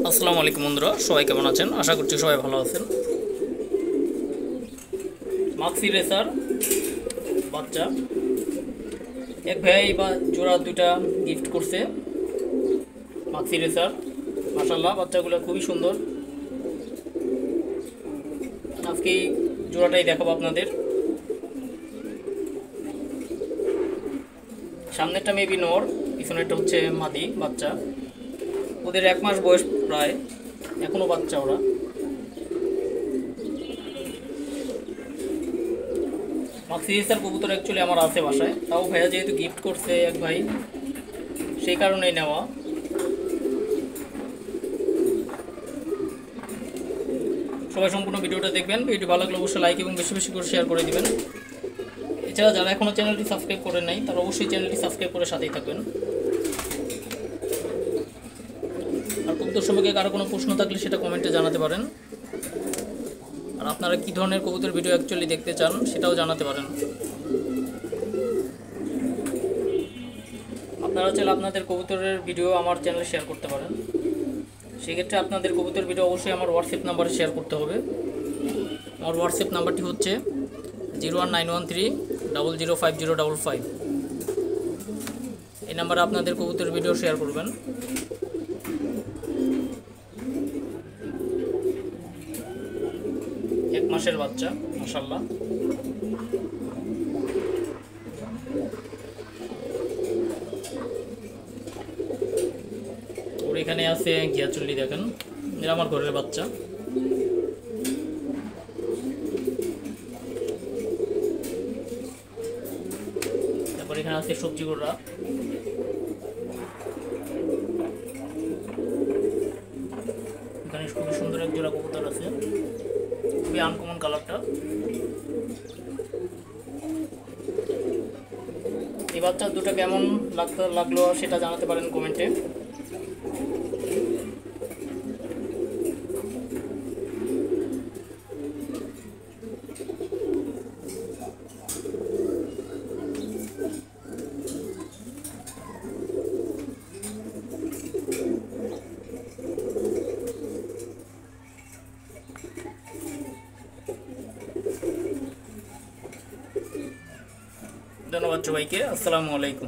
আসসালামু আলাইকুম বন্ধুরা, সবাই কেমন আছেন? আশা করছি সবাই ভালো আছেন। মাক্সি রেসার বাচ্চা এক ভাই বা জোড়া দুইটা গিফট করছে। মাক্সি রেসার মাশাআল্লাহ, বাচ্চাগুলো খুবই সুন্দর। আজকে এই জোড়াটাই দেখাবো আপনাদের। সামনেরটা মেবি নর, পিছনেরটা হচ্ছে মাদি বাচ্চা। ওদের 1 মাস বয়স প্রায়, এখনও বাচ্চা ওরা। মাক্সি রেসার কবুতর অ্যাকচুয়ালি আমার আছে বাসায়, তাও ভাইয়া যেহেতু গিফট করছে এক ভাই, সেই কারণেই নেওয়া। সবাই সম্পূর্ণ ভিডিওটা দেখবেন। ভিডিও ভালো লাগলে অবশ্যই লাইক এবং বেশি বেশি করে শেয়ার করে দিবেন। এছাড়া যারা এখনও চ্যানেলটি সাবস্ক্রাইব করেন নাই, তারা অবশ্যই চ্যানেলটি সাবস্ক্রাইব করে সাথেই থাকবেন। আর কবুতর সম্পর্কে কারো কোনো প্রশ্ন থাকলে সেটা কমেন্টে জানাতে পারেন। আর আপনারা কী ধরনের কবুতর ভিডিও অ্যাকচুয়ালি দেখতে চান সেটাও জানাতে পারেন। আপনারা চাইলে আপনাদের কবুতরের ভিডিও আমার চ্যানেলে শেয়ার করতে পারেন। সেক্ষেত্রে আপনাদের কবুতর ভিডিও অবশ্যই আমার হোয়াটসঅ্যাপ নাম্বারে শেয়ার করতে হবে। আমার হোয়াটসঅ্যাপ নাম্বারটি হচ্ছে 01913 0050555। এই নাম্বারে আপনাদের কবুতর ভিডিও শেয়ার করবেন। এক মাসের বাচ্চা মাশাআল্লাহ। ওর এখানে আছে ঘিয়াচুল্লি, দেখেন, এরা আমার ঘরের বাচ্চা। তারপর এখানে আছে সবজি গোড়া। এখানে খুবই সুন্দর এক জোড়া কবুতর আছে, খুবই আনকমন কালারটা। এই বাচ্চা দুটো কেমন লাগলো সেটা জানাতে পারেন কমেন্টে। ধন্যবাদ সবাইকে। আসসালামু আলাইকুম।